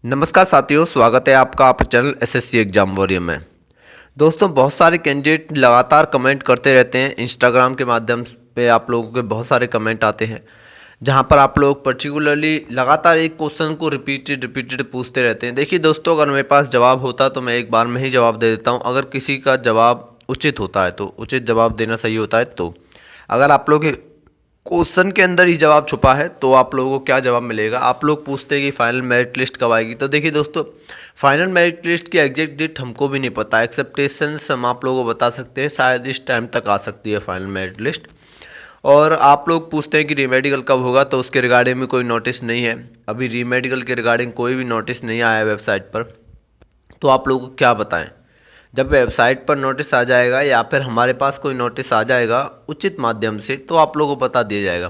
नमस्कार साथियों, स्वागत है आपका आप चैनल एसएससी एग्जाम वॉरियर में। दोस्तों, बहुत सारे कैंडिडेट लगातार कमेंट करते रहते हैं। इंस्टाग्राम के माध्यम पे आप लोगों के बहुत सारे कमेंट आते हैं जहां पर आप लोग पर्टिकुलरली लगातार एक क्वेश्चन को रिपीटेड पूछते रहते हैं। देखिए दोस्तों, अगर मेरे पास जवाब होता तो मैं एक बार में ही जवाब दे देता हूँ। अगर किसी का जवाब उचित होता है तो उचित जवाब देना सही होता है। तो अगर आप लोग क्वेश्चन के अंदर ही जवाब छुपा है तो आप लोगों को क्या जवाब मिलेगा। आप लोग पूछते हैं कि फाइनल मेरिट लिस्ट कब आएगी। तो देखिए दोस्तों, फाइनल मेरिट लिस्ट की एग्जैक्ट डेट हमको भी नहीं पता। एक्सेप्टेशंस हम आप लोगों को बता सकते हैं, शायद इस टाइम तक आ सकती है फाइनल मेरिट लिस्ट। और आप लोग पूछते हैं कि रीमेडिकल कब होगा, तो उसके रिगार्डिंग में कोई नोटिस नहीं है। अभी रीमेडिकल के रिगार्डिंग कोई भी नोटिस नहीं आया है वेबसाइट पर। तो आप लोगों को क्या बताएं, जब वेबसाइट पर नोटिस आ जाएगा या फिर हमारे पास कोई नोटिस आ जाएगा उचित माध्यम से तो आप लोगों को बता दिया जाएगा।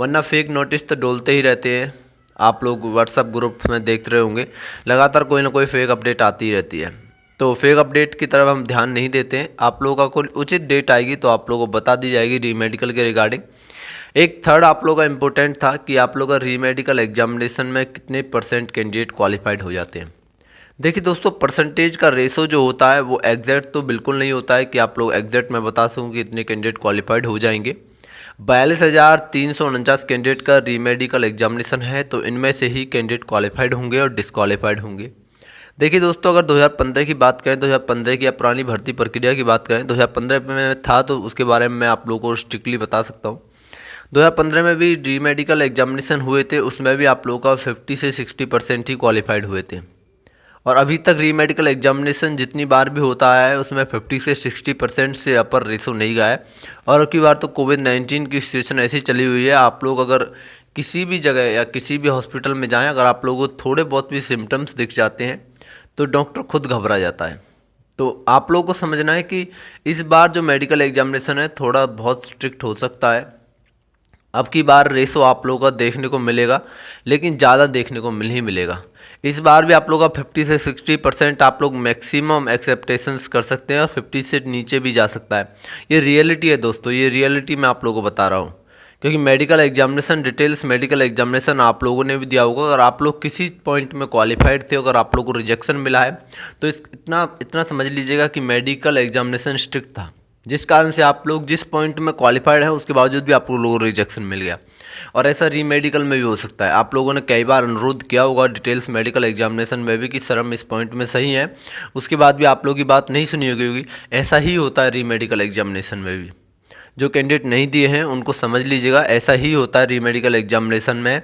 वरना फेक नोटिस तो डोलते ही रहते हैं। आप लोग व्हाट्सएप ग्रुप में देख रहे होंगे, लगातार कोई ना कोई फेक अपडेट आती रहती है। तो फेक अपडेट की तरफ हम ध्यान नहीं देते हैं। आप लोगों का कोई उचित डेट आएगी तो आप लोगों को बता दी जाएगी रीमेडिकल के रिगार्डिंग। एक थर्ड आप लोगों का इम्पोर्टेंट था कि आप लोग का रीमेडिकल एग्जामिनेशन में कितने परसेंट कैंडिडेट क्वालिफाइड हो जाते हैं। देखिए दोस्तों, परसेंटेज का रेशो जो होता है वो एग्जैक्ट तो बिल्कुल नहीं होता है कि आप लोग एग्जैक्ट मैं बता सकूँ कि इतने कैंडिडेट क्वालिफाइड हो जाएंगे। 42,349 कैंडिडेट का रीमेडिकल एग्जामिनेशन है, तो इनमें से ही कैंडिडेट क्वालिफाइड होंगे और डिसक्वालीफाइड होंगे। देखिए दोस्तों, अगर 2015 की बात करें, 2015 की या पुरानी भर्ती प्रक्रिया की बात करें, 2015 में था तो उसके बारे में मैं आप लोगों को स्ट्रिक्टली बता सकता हूँ। 2015 में भी रीमेडिकल एग्जामिनेशन हुए थे, उसमें भी आप लोगों का 50 से 60% ही क्वालिफाइड हुए थे। और अभी तक रीमेडिकल एग्जामिनेशन जितनी बार भी होता है उसमें 50 से 60% से अपर रेशो नहीं गया है। और की बार तो कोविड-19 की सिचुएशन ऐसी चली हुई है, आप लोग अगर किसी भी जगह या किसी भी हॉस्पिटल में जाएं, अगर आप लोगों को थोड़े बहुत भी सिम्टम्स दिख जाते हैं तो डॉक्टर खुद घबरा जाता है। तो आप लोगों को समझना है कि इस बार जो मेडिकल एग्जामिनेशन है थोड़ा बहुत स्ट्रिक्ट हो सकता है। अब की बार रेशो आप लोगों का देखने को मिलेगा, लेकिन ज़्यादा देखने को मिल ही मिलेगा। इस बार भी आप लोगों का 50 से 60% आप लोग मैक्सिमम एक्सेप्टेशंस कर सकते हैं और 50 से नीचे भी जा सकता है। ये रियलिटी है दोस्तों, ये रियलिटी मैं आप लोगों को बता रहा हूँ। क्योंकि medical examination details medical examination आप लोगों ने भी दिया होगा। अगर आप लोग किसी पॉइंट में क्वालिफाइड थे, अगर आप लोगों को रिजेक्शन मिला है तो इतना इतना समझ लीजिएगा कि मेडिकल एग्जामिनेशन स्ट्रिक्ट था, जिस कारण से आप लोग जिस पॉइंट में क्वालिफाइड हैं उसके बावजूद भी आप लोगों को रिजेक्शन मिल गया। और ऐसा रीमेडिकल में भी हो सकता है। आप लोगों ने कई बार अनुरोध किया होगा डिटेल्स मेडिकल एग्जामिनेशन में भी कि सर हम इस पॉइंट में सही हैं, उसके बाद भी आप लोगों की बात नहीं सुनी होगी। ऐसा ही होता है रीमेडिकल एग्जामिनेशन में भी। जो कैंडिडेट नहीं दिए हैं उनको समझ लीजिएगा, ऐसा ही होता है रीमेडिकल एग्जामिनेशन में।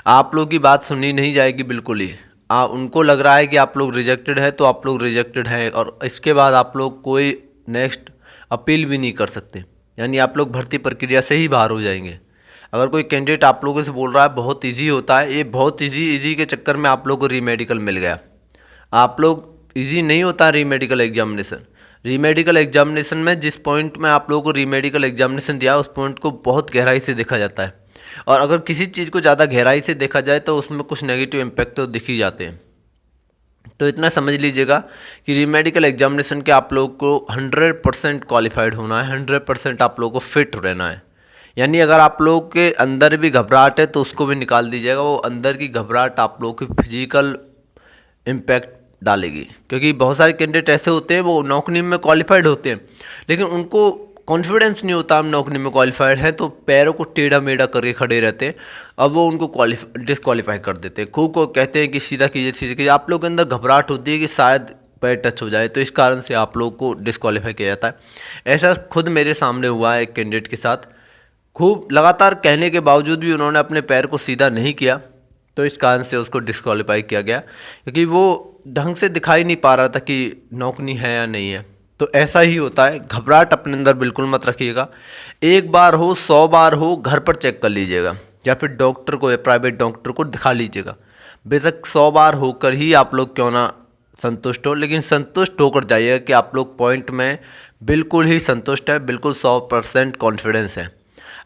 आप लोग की बात सुनी नहीं जाएगी बिल्कुल ही। उनको लग रहा है कि आप लोग रिजेक्टेड हैं तो आप लोग रिजेक्टेड हैं, और इसके बाद आप लोग कोई नेक्स्ट अपील भी नहीं कर सकते, यानी आप लोग भर्ती प्रक्रिया से ही बाहर हो जाएंगे। अगर कोई कैंडिडेट आप लोगों से बोल रहा है बहुत इजी होता है, ये बहुत इजी के चक्कर में आप लोग को रीमेडिकल मिल गया। आप लोग इजी नहीं होता रीमेडिकल एग्जामिनेशन। रीमेडिकल एग्जामिनेशन में जिस पॉइंट में आप लोगों को रीमेडिकल एग्जामिनेशन दिया उस पॉइंट को बहुत गहराई से देखा जाता है। और अगर किसी चीज़ को ज़्यादा गहराई से देखा जाए तो उसमें कुछ नेगेटिव इम्पैक्ट तो दिख ही जाते हैं। तो इतना समझ लीजिएगा कि रीमेडिकल एग्जामिनेशन के आप लोग को 100% क्वालिफाइड होना है, 100% आप लोगों को फिट रहना है। यानी अगर आप लोग के अंदर भी घबराहट है तो उसको भी निकाल दीजिएगा। वो अंदर की घबराहट आप लोग की फिजिकल इम्पैक्ट डालेगी। क्योंकि बहुत सारे कैंडिडेट ऐसे होते हैं वो नौकरी में क्वालिफाइड होते हैं, लेकिन उनको कॉन्फिडेंस नहीं होता हम नौकरी में क्वालिफाइड है, तो पैरों को टेढ़ा मेढ़ा करके खड़े रहते हैं। अब वो उनको डिसक्वालीफाई कर देते हैं। खूब को कहते हैं कि सीधा कीजिए सीधा कीजिए। आप लोग के अंदर घबराहट होती है कि शायद पैर टच हो जाए, तो इस कारण से आप लोग को डिसक्वालीफाई किया जाता है। ऐसा खुद मेरे सामने हुआ है एक कैंडिडेट के साथ। खूब लगातार कहने के बावजूद भी उन्होंने अपने पैर को सीधा नहीं किया, तो इस कारण से उसको डिसक्वालीफाई किया गया, क्योंकि वो ढंग से दिखाई नहीं पा रहा था कि नौकरी है या नहीं है। तो ऐसा ही होता है, घबराहट अपने अंदर बिल्कुल मत रखिएगा। एक बार हो 100 बार हो घर पर चेक कर लीजिएगा, या फिर डॉक्टर को या प्राइवेट डॉक्टर को दिखा लीजिएगा। बेशक 100 बार होकर ही आप लोग क्यों ना संतुष्ट हो, लेकिन संतुष्ट होकर जाइएगा कि आप लोग पॉइंट में बिल्कुल ही संतुष्ट है, बिल्कुल 100% कॉन्फिडेंस है।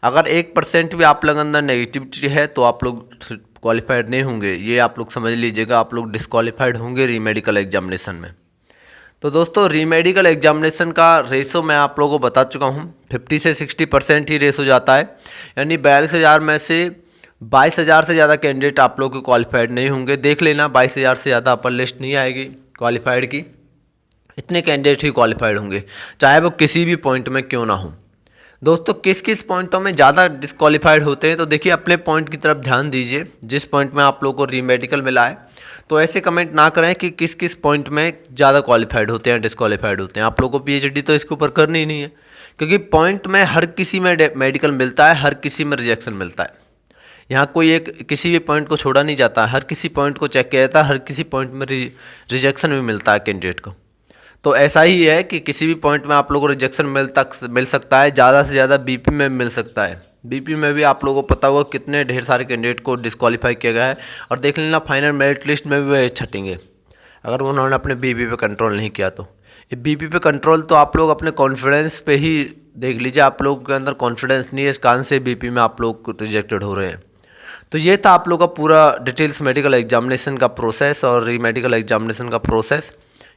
अगर 1% भी आप लोग अंदर नेगेटिविटी है तो आप लोग क्वालिफाइड नहीं होंगे, ये आप लोग समझ लीजिएगा। आप लोग डिसक्वालीफाइड होंगे रीमेडिकल एग्जामिनेशन में। तो दोस्तों, रीमेडिकल एग्जामिनेशन का रेशो मैं आप लोगों को बता चुका हूँ, 50 से 60% ही रेशो जाता है। यानी 42,000 में से 22,000 से ज़्यादा कैंडिडेट आप लोग के क्वालिफाइड नहीं होंगे। देख लेना 22,000 से ज़्यादा अपर लिस्ट नहीं आएगी क्वालिफाइड की, इतने कैंडिडेट ही क्वालिफाइड होंगे, चाहे वो किसी भी पॉइंट में क्यों ना हो। दोस्तों किस किस पॉइंटों में ज़्यादा डिस्क्वालीफाइड होते हैं, तो देखिए अपने पॉइंट की तरफ ध्यान दीजिए। जिस पॉइंट में आप लोगों को रीमेडिकल मिला है, तो ऐसे कमेंट ना करें कि किस किस पॉइंट में ज़्यादा क्वालिफाइड होते हैं, डिस्क्वालीफाइड होते हैं। आप लोगों को पीएचडी तो इसके ऊपर करनी ही नहीं है, क्योंकि पॉइंट में हर किसी में मेडिकल मिलता है, हर किसी में रिजेक्शन मिलता है। यहाँ कोई एक किसी भी पॉइंट को छोड़ा नहीं जाता, हर किसी पॉइंट को चेक किया जाता है, हर किसी पॉइंट में रिजेक्शन भी मिलता है कैंडिडेट को। तो ऐसा ही है कि किसी भी पॉइंट में आप लोगों को रिजेक्शन मिल सकता है, ज़्यादा से ज़्यादा बीपी में मिल सकता है। बीपी में भी आप लोगों को पता होगा कितने ढेर सारे कैंडिडेट को डिस्क्वालीफाई किया गया है, और देख लेना फाइनल मेरिट लिस्ट में भी वह छटेंगे अगर उन्होंने अपने बीपी पे कंट्रोल नहीं किया। तो ये बीपी पे कंट्रोल तो आप लोग अपने कॉन्फिडेंस पे ही देख लीजिए, आप लोगों के अंदर कॉन्फिडेंस नहीं है, इस कारण से बीपी में आप लोग रिजेक्टेड हो रहे हैं। तो ये था आप लोग का पूरा डिटेल्स मेडिकल एग्जामिनेशन का प्रोसेस और री मेडिकल एग्जामिनेशन का प्रोसेस,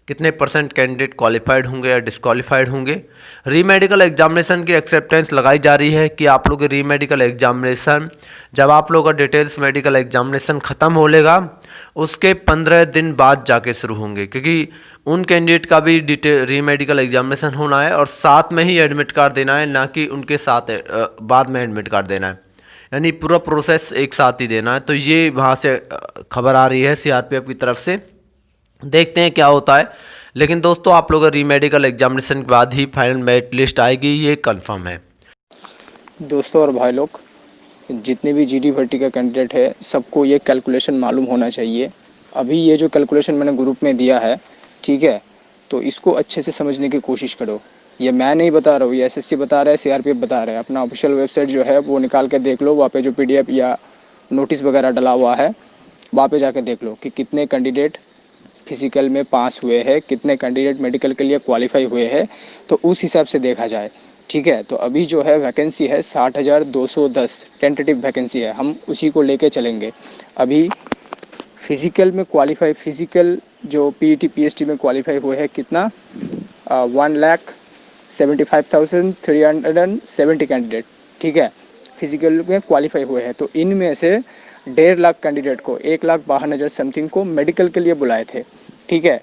कितने परसेंट कैंडिडेट क्वालिफाइड होंगे या डिस्क्वालीफाइड होंगे। री मेडिकल एग्जामिनेशन की एक्सेप्टेंस लगाई जा रही है कि आप लोग के री मेडिकल एग्जामिनेशन, जब आप लोग का डिटेल्स मेडिकल एग्जामिनेशन ख़त्म हो लेगा उसके 15 दिन बाद जाके शुरू होंगे, क्योंकि उन कैंडिडेट का भी डिटेल री मेडिकल एग्जामिनेशन होना है और साथ में ही एडमिट कार्ड देना है, ना कि उनके साथ बाद में एडमिट कार्ड देना है, यानी पूरा प्रोसेस एक साथ ही देना है। तो ये वहाँ से खबर आ रही है सीआरपीएफ की तरफ से, देखते हैं क्या होता है। लेकिन दोस्तों आप लोग री मेडिकल एग्जामिनेशन के बाद ही फाइनल मेरिट लिस्ट आएगी, ये कंफर्म है। दोस्तों और भाई लोग, जितने भी जीडी भर्ती का कैंडिडेट है सबको ये कैलकुलेशन मालूम होना चाहिए। अभी ये जो कैलकुलेशन मैंने ग्रुप में दिया है, ठीक है, तो इसको अच्छे से समझने की कोशिश करो। ये मैं नहीं बता रहा हूँ, ये एसएससी बता रहा है, सीआरपीएफ बता रहा है। अपना ऑफिशियल वेबसाइट जो है वो निकाल के देख लो, वहाँ पे जो पीडीएफ या नोटिस वगैरह डला हुआ है वहाँ पे जाके देख लो कि कितने कैंडिडेट फिजिकल में पास हुए हैं, कितने कैंडिडेट मेडिकल के लिए क्वालिफाई हुए हैं, तो उस हिसाब से देखा जाए, ठीक है। तो अभी जो है वैकेंसी है 60,210 टेंटेटिव वैकेंसी है, हम उसी को लेके चलेंगे। अभी फिज़िकल में क्वालिफाई, फिज़िकल जो पीईटी पीएचडी में क्वालिफाई हुए हैं कितना, 1,75,370 कैंडिडेट, ठीक है, फिज़िकल में क्वालिफाई हुए हैं। तो इनमें से 1.5 लाख कैंडिडेट को, 1,52,000 समथिंग को मेडिकल के लिए बुलाए थे, ठीक है,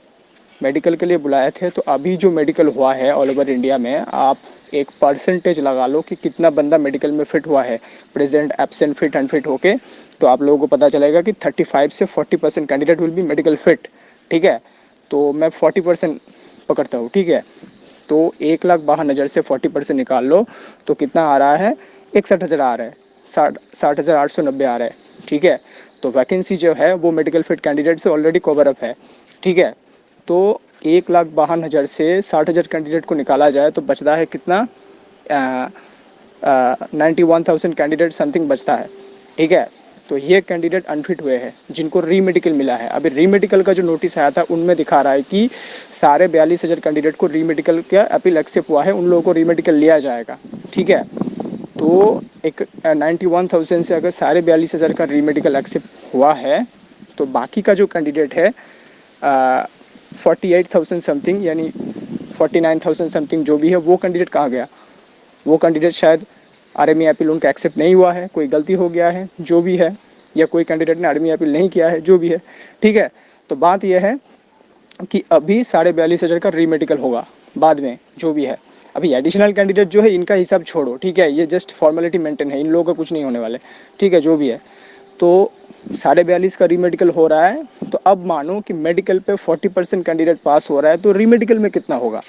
मेडिकल के लिए बुलाए थे। तो अभी जो मेडिकल हुआ है ऑल ओवर इंडिया में, आप एक परसेंटेज लगा लो कि कितना बंदा मेडिकल में फिट हुआ है, प्रेजेंट, एब्सेंट, फिट, अनफिट होके, तो आप लोगों को पता चलेगा कि 35 से 40% candidate will be medical fit, ठीक है। तो मैं 40% पकड़ता हूँ, ठीक है। तो 1,52,000 से 40% निकाल लो तो कितना आ रहा है, 61,000 आ रहा है, 60,890 आ रहा है, ठीक है। तो वैकेंसी जो है वो मेडिकल फिट कैंडिडेट से ऑलरेडी कवर अप है, ठीक है। तो 1,52,000 से 60,000 कैंडिडेट को निकाला जाए तो बचता है कितना, 91,000 कैंडिडेट समथिंग बचता है, ठीक है। तो ये कैंडिडेट अनफिट हुए हैं जिनको री मेडिकल मिला है। अभी री मेडिकल का जो नोटिस आया था उनमें दिखा रहा है कि सारे 42,000 कैंडिडेट को री मेडिकल का अपील एक्सेप्ट हुआ है, उन लोगों को री मेडिकल लिया जाएगा, ठीक है। तो एक 91,000 से अगर सारे 42,000 का री मेडिकल एक्सेप्ट हुआ है तो बाकी का जो कैंडिडेट है 48,000 समथिंग, यानी 49,000 समथिंग जो भी है, वो कैंडिडेट कहाँ गया? वो कैंडिडेट शायद आरएमई अपील उनका एक्सेप्ट नहीं हुआ है, कोई गलती हो गया है जो भी है, या कोई कैंडिडेट ने आरएमई अपील नहीं किया है जो भी है, ठीक है। तो बात यह है कि अभी 42,500 का री मेडिकल होगा बाद में जो भी है। अभी एडिशनल कैंडिडेट जो है इनका हिसाब छोड़ो, ठीक है, ये जस्ट फॉर्मेलिटी मेंटेन है, इन लोगों का कुछ नहीं होने वाले, ठीक है, जो भी है। तो 42,500 का री मेडिकल हो रहा है, तो अब मानो कि मेडिकल पे 40% कैंडिडेट पास हो रहा है, तो री मेडिकल में कितना होगा?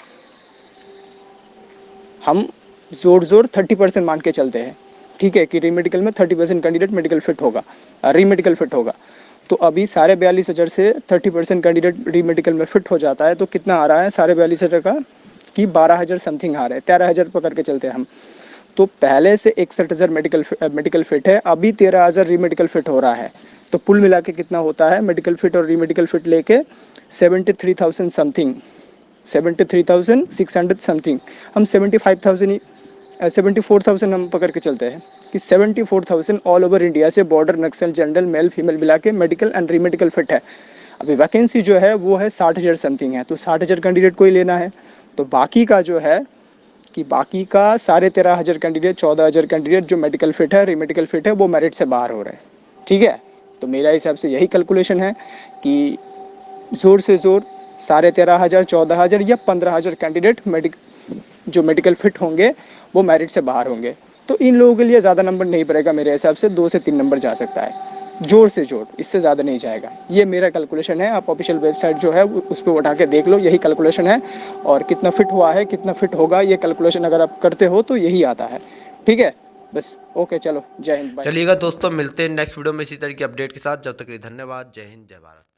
हम जोर 30% मान के चलते हैं, ठीक है, कि री मेडिकल में 30% कैंडिडेट मेडिकल फिट होगा, री मेडिकल फिट होगा। तो अभी 42,500 से 30% कैंडिडेट री मेडिकल में फिट हो जाता है, तो कितना आ रहा है 42,500 का, कि 12,000 समथिंग आ रहा है, 13,000 पकड़ के चलते हैं हम। तो पहले से 61,000 मेडिकल फिट है, अभी 13,000 री मेडिकल फिट हो रहा है। तो कुल मिला के कितना होता है मेडिकल फिट और री मेडिकल फिट लेके 73,000 समथिंग, 73,600 समथिंग, हम 74,000 हम पकड़ के चलते हैं कि 74,000 ऑल ओवर इंडिया से बॉर्डर, नक्सल, जनरल, मेल, फीमेल मिला के medical and re medical fit है। अभी वैकेंसी जो है वो है 60,000 समथिंग है, तो 60,000 कैंडिडेट को ही लेना है। तो बाकी का जो है कि बाकी का 13,500 कैंडिडेट, 14,000 कैंडिडेट जो मेडिकल फिट है, रीमेडिकल फिट है, वो मेरिट से बाहर हो रहे हैं। ठीक है, तो मेरा हिसाब से यही कैलकुलेशन है कि ज़ोर से ज़ोर 13,500, 14,000 या 15,000 कैंडिडेट जो मेडिकल फिट होंगे वो मेरिट से बाहर होंगे। तो इन लोगों के लिए ज़्यादा नंबर नहीं पड़ेगा, मेरे हिसाब से 2 से 3 नंबर जा सकता है, ज़ोर से ज़ोर, इससे ज़्यादा नहीं जाएगा। ये मेरा कैलकुलेशन है, आप ऑफिशियल वेबसाइट जो है उस पर उठा के देख लो, यही कैलकुलेशन है। और कितना फिट हुआ है, कितना फिट होगा, ये कैलकुलेशन अगर आप करते हो तो यही आता है। ठीक है, बस ओके, चलो जय हिंद, बाय। चलिएगा दोस्तों, मिलते हैं नेक्स्ट वीडियो में इसी तरह की अपडेट के साथ। जब तक के लिए धन्यवाद। जय हिंद, जय भारत।